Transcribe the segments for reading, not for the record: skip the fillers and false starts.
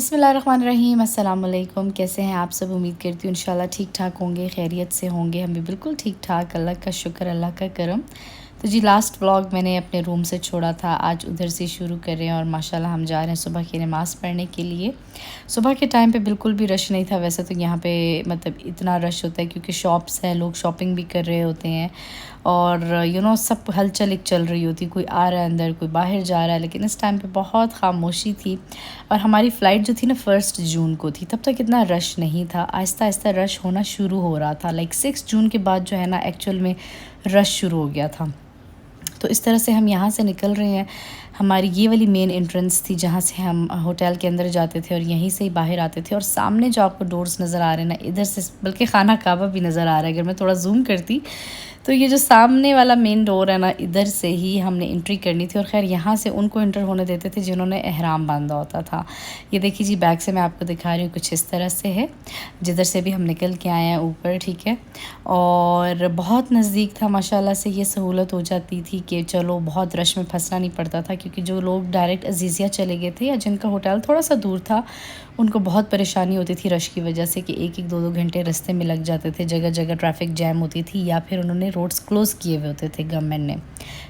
बिस्मिल्लाहिर्रहमानिर्रहीम, अस्सलाम वालेकुम। कैसे हैं आप सब? उम्मीद करती हूँ इंशाल्लाह ठीक ठाक होंगे, खैरियत से होंगे। हम भी बिल्कुल ठीक ठाक, अल्लाह का शुक्र, अल्लाह का करम। तो जी लास्ट व्लॉग मैंने अपने रूम से छोड़ा था, आज उधर से शुरू कर रहे हैं और माशाल्लाह हम जा रहे हैं सुबह की नमाज़ पढ़ने के लिए। सुबह के टाइम पे बिल्कुल भी रश नहीं था। वैसे तो यहाँ पे मतलब इतना रश होता है क्योंकि शॉप्स हैं, लोग शॉपिंग भी कर रहे होते हैं और सब हलचल एक चल रही होती, कोई आ रहा है अंदर, कोई बाहर जा रहा है। लेकिन इस टाइम पे बहुत खामोशी थी और हमारी फ़्लाइट जो थी ना 1 जून को थी, तब तक इतना रश नहीं था। आहिस्ता आहिस्ता रश होना शुरू हो रहा था। लाइक 6 जून के बाद जो है ना एक्चुअल में रश शुरू हो गया था। तो इस तरह से हम यहाँ से निकल रहे हैं। हमारी ये वाली मेन एंट्रेंस थी जहाँ से हम होटल के अंदर जाते थे और यहीं से ही बाहर आते थे। और सामने जो आपको डोर्स नज़र आ रहे हैं ना, इधर से बल्कि खाना काबा भी नज़र आ रहा है। अगर मैं थोड़ा जूम करती तो ये जो सामने वाला मेन डोर है ना, इधर से ही हमने एंट्री करनी थी। और ख़ैर यहाँ से उनको एंटर होने देते थे जिन्होंने एहराम बांधा होता था। ये देखिए जी, बैक से मैं आपको दिखा रही हूँ, कुछ इस तरह से है जिधर से भी हम निकल के आए हैं ऊपर, ठीक है। और बहुत नज़दीक था माशाल्लाह से, ये सहूलत हो जाती थी कि चलो बहुत रश में फंसना नहीं पड़ता था। क्योंकि जो लोग डायरेक्ट अजीज़िया चले गए थे या जिनका होटल थोड़ा सा दूर था, उनको बहुत परेशानी होती थी रश की वजह से कि एक एक दो दो घंटे रास्ते में लग जाते थे, जगह जगह ट्रैफिक जैम होती थी या फिर उन्होंने रोड्स क्लोज़ किए हुए होते थे गवर्नमेंट ने।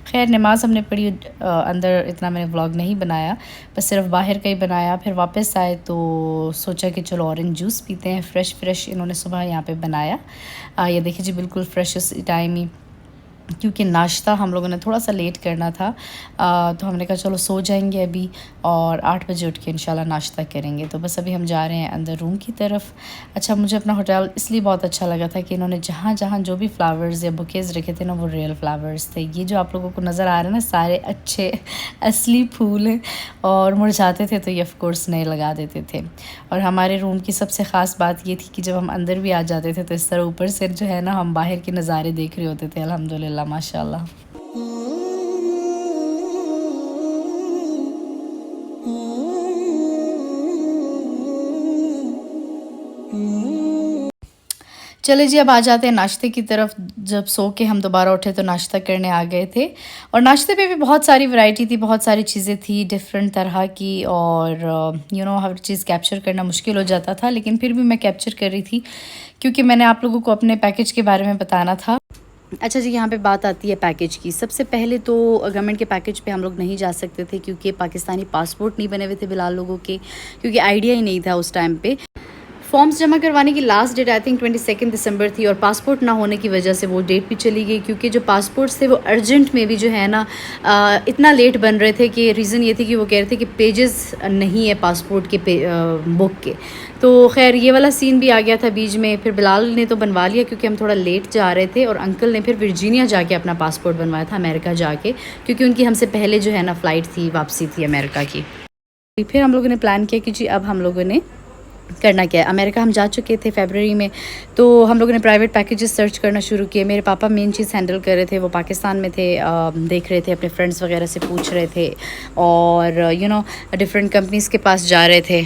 खैर नमाज़ हमने पढ़ी, अंदर इतना मैंने व्लॉग नहीं बनाया, बस सिर्फ बाहर का ही बनाया। फिर वापस आए तो सोचा कि चलो ऑरेंज जूस पीते हैं। फ़्रेश इन्होंने सुबह यहाँ पे बनाया। ये देखिए जी, बिल्कुल फ्रेश इस टाइम ही, क्योंकि नाश्ता हम लोगों ने थोड़ा सा लेट करना था। तो हमने कहा चलो सो जाएंगे अभी और 8 बजे उठ के इंशाल्लाह नाश्ता करेंगे। तो बस अभी हम जा रहे हैं अंदर रूम की तरफ। अच्छा, मुझे अपना होटल इसलिए बहुत अच्छा लगा था कि इन्होंने जहाँ जहाँ जो भी फ्लावर्स या बुकेज़ रखे थे ना, वो रियल फ्लावर्स थे। ये जो आप लोगों को नज़र आ रहे हैं ना, सारे अच्छे असली फूल हैं और मुरझाते थे तो ये ऑफकोर्स नए लगा देते थे। और हमारे रूम की सबसे ख़ास बात ये थी कि जब हम अंदर भी आ जाते थे तो इस तरह ऊपर से जो है ना, हम बाहर के नज़ारे देख रहे होते थे। अल्हम्दुलिल्लाह, माशाल्लाह। चले जी, अब आ जाते हैं नाश्ते की तरफ। जब सो के हम दोबारा उठे तो नाश्ता करने आ गए थे और नाश्ते पे भी बहुत सारी वैरायटी थी, बहुत सारी चीज़ें थी डिफरेंट तरह की। और हर चीज़ कैप्चर करना मुश्किल हो जाता था, लेकिन फिर भी मैं कैप्चर कर रही थी क्योंकि मैंने आप लोगों को अपने पैकेज के बारे में बताना था। अच्छा जी, यहाँ पे बात आती है पैकेज की। सबसे पहले तो गवर्नमेंट के पैकेज पे हम लोग नहीं जा सकते थे क्योंकि पाकिस्तानी पासपोर्ट नहीं बने हुए थे बिलाल लोगों के, क्योंकि आइडिया ही नहीं था उस टाइम पे। फॉर्म्स जमा करवाने की लास्ट डेट आई थिंक 22 दिसंबर थी और पासपोर्ट ना होने की वजह से वो डेट भी चली गई। क्योंकि जो पासपोर्ट्स थे वो अर्जेंट में भी जो है ना इतना लेट बन रहे थे कि रीज़न ये थी कि वो कह रहे थे कि पेजेस नहीं है पासपोर्ट के बुक के। तो खैर ये वाला सीन भी आ गया था बीच में। फिर बिलाल ने तो बनवा लिया क्योंकि हम थोड़ा लेट जा रहे थे, और अंकल ने फिर वर्जीनिया जाके अपना पासपोर्ट बनवाया था, अमेरिका जाके, क्योंकि उनकी हमसे पहले जो है ना फ़्लाइट थी, वापसी थी अमेरिका की। फिर हम लोगों ने प्लान किया कि जी अब हम लोगों ने करना क्या है। अमेरिका हम जा चुके थे फरवरी में, तो हम लोगों ने प्राइवेट पैकेजेस सर्च करना शुरू किए। मेरे पापा मेन चीज़ हैंडल कर रहे थे, वो पाकिस्तान में थे, देख रहे थे, अपने फ्रेंड्स वगैरह से पूछ रहे थे और डिफरेंट कंपनीज़ के पास जा रहे थे।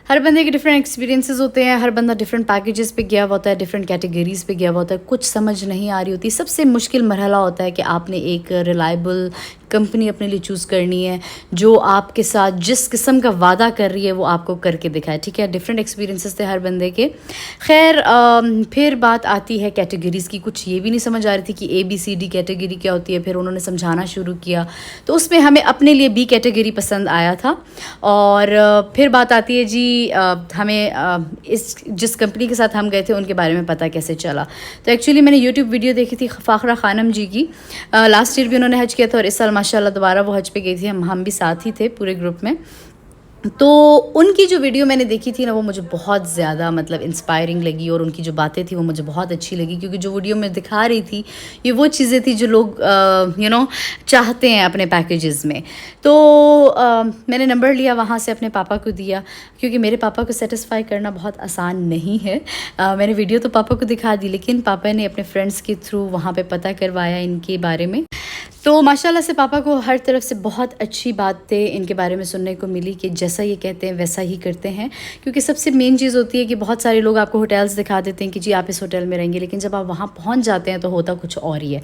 हर बंदे के डिफरेंट एक्सपीरियंसेस होते हैं, हर बंदा डिफरेंट पैकेजेस पे गया हुआ होता है, डिफरेंट कैटेगरीज़ पे गया हुआ होता है, कुछ समझ नहीं आ रही होती। सबसे मुश्किल मरहला होता है कि आपने एक रिलायबल कंपनी अपने लिए चूज़ करनी है जो आपके साथ जिस किस्म का वादा कर रही है वो आपको करके दिखाए, ठीक है। डिफरेंट एक्सपीरियंसेस थे हर बंदे के। खैर फिर बात आती है कैटेगरीज़ की। कुछ ये भी नहीं समझ आ रही थी कि ABCD कैटेगरी क्या होती है। फिर उन्होंने समझाना शुरू किया तो उसमें हमें अपने लिए B कैटेगरी पसंद आया था। और फिर बात आती है जी हमें इस जिस कंपनी के साथ हम गए थे उनके बारे में पता कैसे चला। तो एक्चुअली मैंने यूट्यूब वीडियो देखी थी फ़ाखरा खानम जी की। लास्ट ईयर भी उन्होंने हज किया था और इस साल माशाल्लाह दोबारा वो हज पे गई थी। हम भी साथ ही थे पूरे ग्रुप में। तो उनकी जो वीडियो मैंने देखी थी ना, वो मुझे बहुत ज़्यादा मतलब इंस्पायरिंग लगी और उनकी जो बातें थी वो मुझे बहुत अच्छी लगी। क्योंकि जो वीडियो में दिखा रही थी ये वो चीज़ें थी जो लोग चाहते हैं अपने पैकेजेस में। तो मैंने नंबर लिया, वहाँ से अपने पापा को दिया, क्योंकि मेरे पापा को सेटिस्फाई करना बहुत आसान नहीं है। मैंने वीडियो तो पापा को दिखा दी, लेकिन पापा ने अपने फ्रेंड्स के थ्रू वहाँ पर पता करवाया इनके बारे में। तो माशाल्लाह से पापा को हर तरफ से बहुत अच्छी बातें इनके बारे में सुनने को मिली कि जैसा ये कहते हैं वैसा ही करते हैं। क्योंकि सबसे मेन चीज़ होती है कि बहुत सारे लोग आपको होटल्स दिखा देते हैं कि जी आप इस होटल में रहेंगे, लेकिन जब आप वहाँ पहुँच जाते हैं तो होता कुछ और ही है।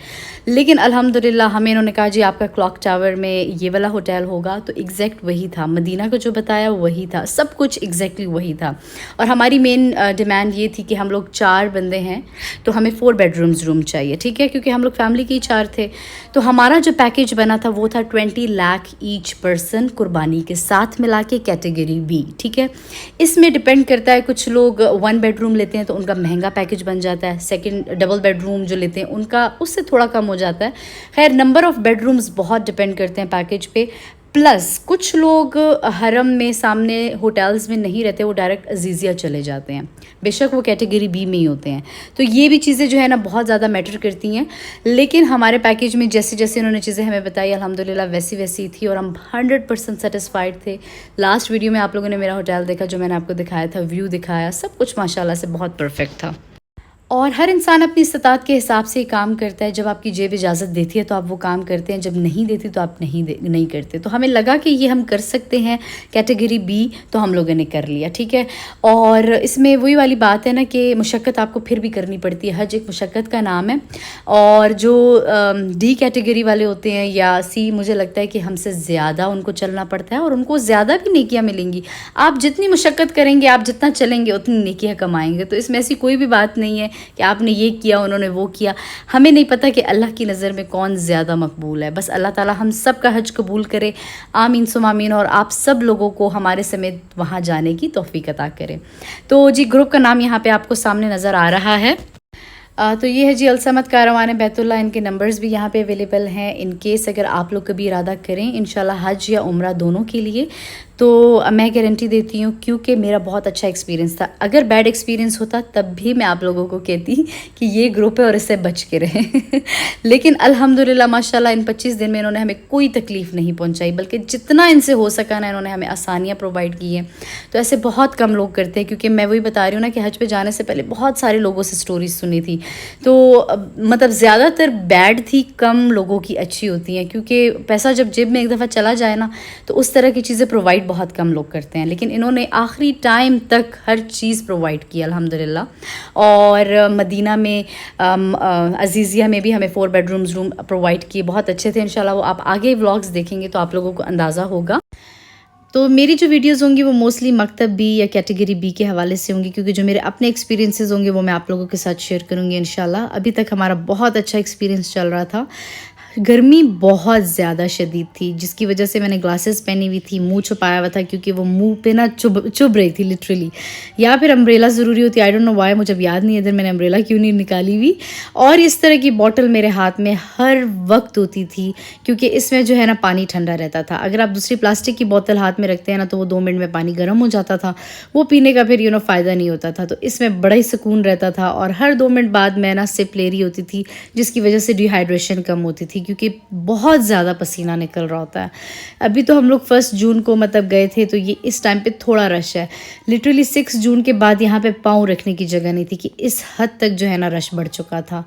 लेकिन अल्हम्दुलिल्लाह हमें इन्होंने कहा जी आपका क्लॉक टावर में ये वाला होटल होगा, तो एग्जैक्ट वही था। मदीना को जो बताया वही था, सब कुछ एग्जैक्टली वही था। और हमारी मेन डिमांड ये थी कि हम लोग 4 बंदे हैं तो हमें 4 बेडरूम्स रूम चाहिए, ठीक है, क्योंकि हम लोग फैमिली के ही 4 थे। तो हमारा जो पैकेज बना था वो था 20 लाख ईच पर्सन कुर्बानी के साथ मिला के, कैटेगरी बी, ठीक है। इसमें डिपेंड करता है, कुछ लोग 1 बेडरूम लेते हैं तो उनका महंगा पैकेज बन जाता है, सेकंड डबल बेडरूम जो लेते हैं उनका उससे थोड़ा कम हो जाता है। खैर नंबर ऑफ़ बेडरूम्स बहुत डिपेंड करते हैं पैकेज पे। प्लस कुछ लोग हरम में सामने होटल्स में नहीं रहते, वो डायरेक्ट अजीज़िया चले जाते हैं, बेशक वो कैटेगरी बी में ही होते हैं। तो ये भी चीज़ें जो है ना बहुत ज़्यादा मैटर करती हैं। लेकिन हमारे पैकेज में जैसे जैसे उन्होंने चीज़ें हमें बताई अल्हम्दुलिल्लाह वैसी वैसी थी और हम 100% सेटिस्फाइड थे। लास्ट वीडियो में आप लोगों ने मेरा होटल देखा जो मैंने आपको दिखाया था, व्यू दिखाया, सब कुछ माशाल्लाह से बहुत परफेक्ट था। और हर इंसान अपनी इस्तात के हिसाब से काम करता है। जब आपकी जेब इजाज़त देती है तो आप वो काम करते हैं, जब नहीं देती तो आप नहीं करते। तो हमें लगा कि ये हम कर सकते हैं कैटेगरी बी, तो हम लोगों ने कर लिया, ठीक है। और इसमें वही वाली बात है ना कि मुशक्क़त आपको फिर भी करनी पड़ती है, हज एक मुशक्क़त का नाम है। और जो डी कैटेगरी वाले होते हैं या सी, मुझे लगता है कि हमसे ज़्यादा उनको चलना पड़ता है और उनको ज़्यादा भी नेकियां मिलेंगी। आप जितनी मुशक्क़त करेंगे, आप जितना चलेंगे उतनी नेकियां कमाएंगे। तो इसमें ऐसी कोई भी बात नहीं है कि आपने ये किया उन्होंने वो किया। हमें नहीं पता कि अल्लाह की नज़र में कौन ज़्यादा मकबूल है। बस अल्लाह ताला हम सब का हज कबूल करे, आमीन सुम आमीन। और आप सब लोगों को हमारे समेत वहाँ जाने की तौफीक अता करे। तो जी ग्रुप का नाम यहाँ पे आपको सामने नज़र आ रहा है। तो ये है जी अलसमत कारवान बैतुल्लाह। इनके नंबर्स भी यहाँ पे अवेलेबल हैं इन केस अगर आप लोग कभी इरादा करें इंशाल्लाह हज या उम्रा दोनों के लिए। तो मैं गारंटी देती हूँ क्योंकि मेरा बहुत अच्छा एक्सपीरियंस था। अगर बैड एक्सपीरियंस होता तब भी मैं आप लोगों को कहती कि ये ग्रुप है और इससे बच के रहें। लेकिन अल्हम्दुलिल्लाह माशाल्लाह इन 25 दिन में इन्होंने हमें कोई तकलीफ़ नहीं पहुँचाई, बल्कि जितना इनसे हो सका ना इन्होंने हमें आसानियाँ प्रोवाइड की हैं। तो ऐसे बहुत कम लोग करते हैं, क्योंकि मैं वही बता रही हूँ ना कि हज पे जाने से पहले बहुत सारे लोगों से स्टोरीज सुनी थी। तो मतलब ज़्यादातर बैड थी, कम लोगों की अच्छी होती हैं। क्योंकि पैसा जब जेब में एक दफ़ा चला जाए ना तो उस तरह की चीज़ें प्रोवाइड बहुत कम लोग करते हैं। लेकिन इन्होंने आखिरी टाइम तक हर चीज़ प्रोवाइड की अल्हम्दुलिल्लाह। और मदीना में अजीज़िया में भी हमें 4 बेडरूम्स रूम प्रोवाइड किए, बहुत अच्छे थे। इंशाल्लाह वो आप आगे व्लॉग्स देखेंगे तो आप लोगों को अंदाज़ा होगा। तो मेरी जो वीडियोज़ होंगी वो मोस्टली मकतब बी या कैटेगरी बी के हवाले से होंगी, क्योंकि जो मेरे अपने एक्सपीरियंसेस होंगे वो मैं आप लोगों के साथ शेयर करूँगी इंशाल्लाह। अभी तक हमारा बहुत अच्छा एक्सपीरियंस चल रहा था। गर्मी बहुत ज़्यादा शदीद थी, जिसकी वजह से मैंने ग्लासेस पहनी हुई थी, मुंह छुपाया हुआ था, क्योंकि वो मुंह पे ना चुभ रही थी लिटरली। या फिर अम्ब्रेला ज़रूरी होती, आई डोंट नो व्हाई, मुझे अब याद नहीं है इधर मैंने अम्ब्रेला क्यों नहीं निकाली हुई। और इस तरह की बॉटल मेरे हाथ में हर वक्त होती थी, क्योंकि इसमें जो है ना पानी ठंडा रहता था। अगर आप दूसरी प्लास्टिक की बोतल हाथ में रखते हैं ना तो वो 2 मिनट में पानी गर्म हो जाता था, वो पीने का फिर फ़ायदा नहीं होता था। तो इसमें बड़ा ही सुकून रहता था। और हर 2 मिनट बाद मैं ना सिप ले रही होती थी, जिसकी वजह से डिहाइड्रेशन कम होती थी, क्योंकि बहुत ज़्यादा पसीना निकल रहा होता है। अभी तो हम लोग 1 जून को मतलब गए थे, तो ये इस टाइम पे थोड़ा रश है। लिटरली 6 जून के बाद यहाँ पे पाँव रखने की जगह नहीं थी, कि इस हद तक जो है ना रश बढ़ चुका था।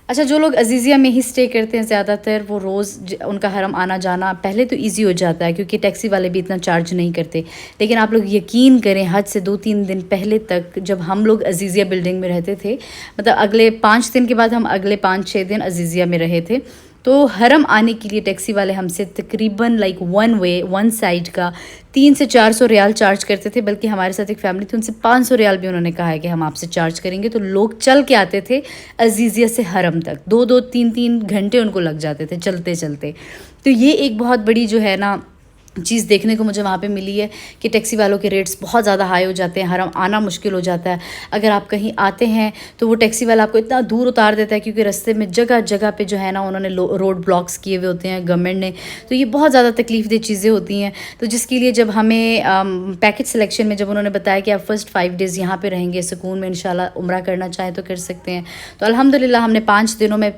अच्छा, जो लोग अजीज़िया में ही स्टे करते हैं ज़्यादातर, वो रोज़ उनका हरम आना जाना पहले तो इजी हो जाता है, क्योंकि टैक्सी वाले भी इतना चार्ज नहीं करते। लेकिन आप लोग यकीन करें, हज से 2-3 दिन पहले तक जब हम लोग अजीज़िया बिल्डिंग में रहते थे, मतलब अगले 5 दिन के बाद हम अगले 5-6 दिन अजीज़िया में रहे थे, तो हरम आने के लिए टैक्सी वाले हमसे तकरीबन लाइक वन साइड का 300 से 400 रियाल चार्ज करते थे। बल्कि हमारे साथ एक फैमिली थी, उनसे 500 रियाल भी उन्होंने कहा है कि हम आपसे चार्ज करेंगे। तो लोग चल के आते थे अजीज़िया से हरम तक, 2-2 3-3 घंटे उनको लग जाते थे चलते चलते। तो ये एक बहुत बड़ी जो है ना चीज़ देखने को मुझे वहाँ पे मिली है कि टैक्सी वालों के रेट्स बहुत ज़्यादा हाई हो जाते हैं, हरम आना मुश्किल हो जाता है। अगर आप कहीं आते हैं तो वो टैक्सी वाला आपको इतना दूर उतार देता है, क्योंकि रास्ते में जगह जगह पे जो है ना उन्होंने रोड ब्लॉक्स किए हुए होते हैं गवर्नमेंट ने। तो ये बहुत ज़्यादा तकलीफ़ दह चीज़ें होती हैं। तो जिसके लिए जब हमें पैकेज सिलेक्शन में जब उन्होंने बताया कि आप फर्स्ट 5 डेज़ यहाँ पर रहेंगे सुकून में, इंशाल्लाह उम्रा करना चाहें तो कर सकते हैं। तो अल्हम्दुलिल्लाह हमने 5 दिनों में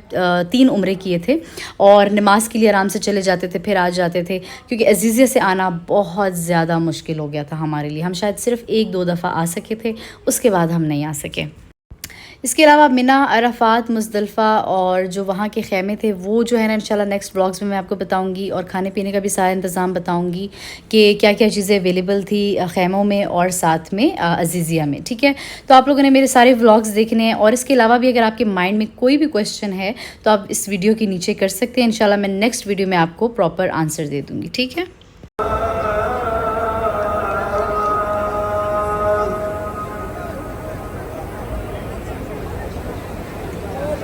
3 उम्रे किए थे, और नमाज के लिए आराम से चले जाते थे, फिर आ जाते थे। क्योंकि अजीज़िया से आना बहुत ज़्यादा मुश्किल हो गया था हमारे लिए। हम शायद सिर्फ 1-2 दफ़ा आ सके थे, उसके बाद हम नहीं आ सके। इसके अलावा मिना, अरफात, मुज़दलिफ़ा और जो वहाँ के ख़ैमे थे वो जो है ना इंशाल्लाह नेक्स्ट व्लॉग्स में मैं आपको बताऊँगी, और खाने पीने का भी सारा इंतज़ाम बताऊँगी कि क्या क्या चीज़ें अवेलेबल थी ख़ैमों में और साथ में अज़ीज़िया में। ठीक है, तो आप लोगों ने मेरे सारे व्लॉग्स देखने हैं, और इसके अलावा भी अगर आपके माइंड में कोई भी क्वेश्चन है तो आप इस वीडियो के नीचे कर सकते हैं। इंशाल्लाह मैं नेक्स्ट वीडियो में आपको प्रॉपर आंसर दे दूँगी। ठीक है।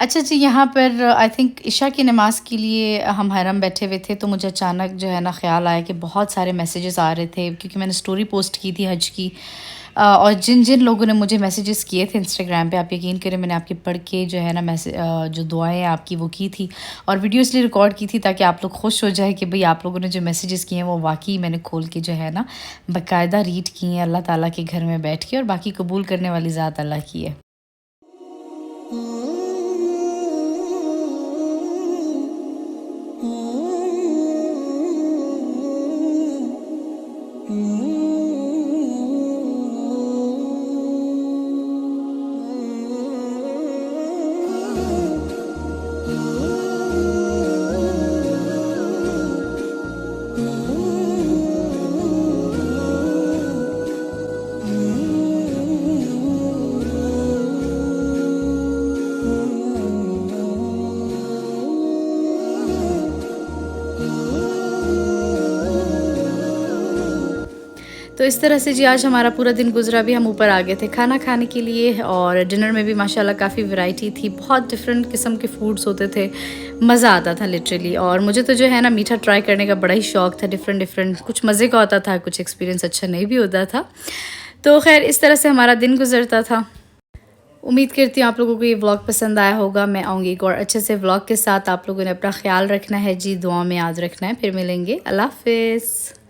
अच्छा जी, यहाँ पर आई थिंक इशा की नमाज़ के लिए हम हरम बैठे हुए थे, तो मुझे अचानक जो है ना ख़्याल आया कि बहुत सारे मैसेजेस आ रहे थे, क्योंकि मैंने स्टोरी पोस्ट की थी हज की। और जिन जिन लोगों ने मुझे मैसेजेस किए थे इंस्टाग्राम पे, आप यकीन करें मैंने आपके पढ़ के जो है ना जो दुआएं आपकी वो की थी, और वीडियो इसलिए रिकॉर्ड की थी ताकि आप लोग खुश हो जाए कि भाई आप लोगों ने जो मैसेजेस किए हैं वो वाकई मैंने खोल के जो है ना बाकायदा रीड किए हैं अल्लाह ताला के घर में बैठ के, और बाकी कबूल करने वाली ज़ात अल्लाह की है। तो इस तरह से जी आज हमारा पूरा दिन गुजरा। भी हम ऊपर आ गए थे खाना खाने के लिए, और डिनर में भी माशाल्लाह काफ़ी वैरायटी थी, बहुत डिफरेंट किस्म के फूड्स होते थे, मज़ा आता था लिटरली। और मुझे तो जो है ना मीठा ट्राई करने का बड़ा ही शौक़ था, डिफरेंट डिफरेंट, कुछ मज़े का होता था, कुछ एक्सपीरियंस अच्छा नहीं भी होता था। तो खैर इस तरह से हमारा दिन गुजरता था। उम्मीद करती हूँ आप लोगों को ये व्लॉग पसंद आया होगा। मैं आऊँगी एक और अच्छे से व्लॉग के साथ। आप लोगों ने अपना ख्याल रखना है जी, दुआ में याद रखना है। फिर मिलेंगे, अल्लाह हाफ़िज़।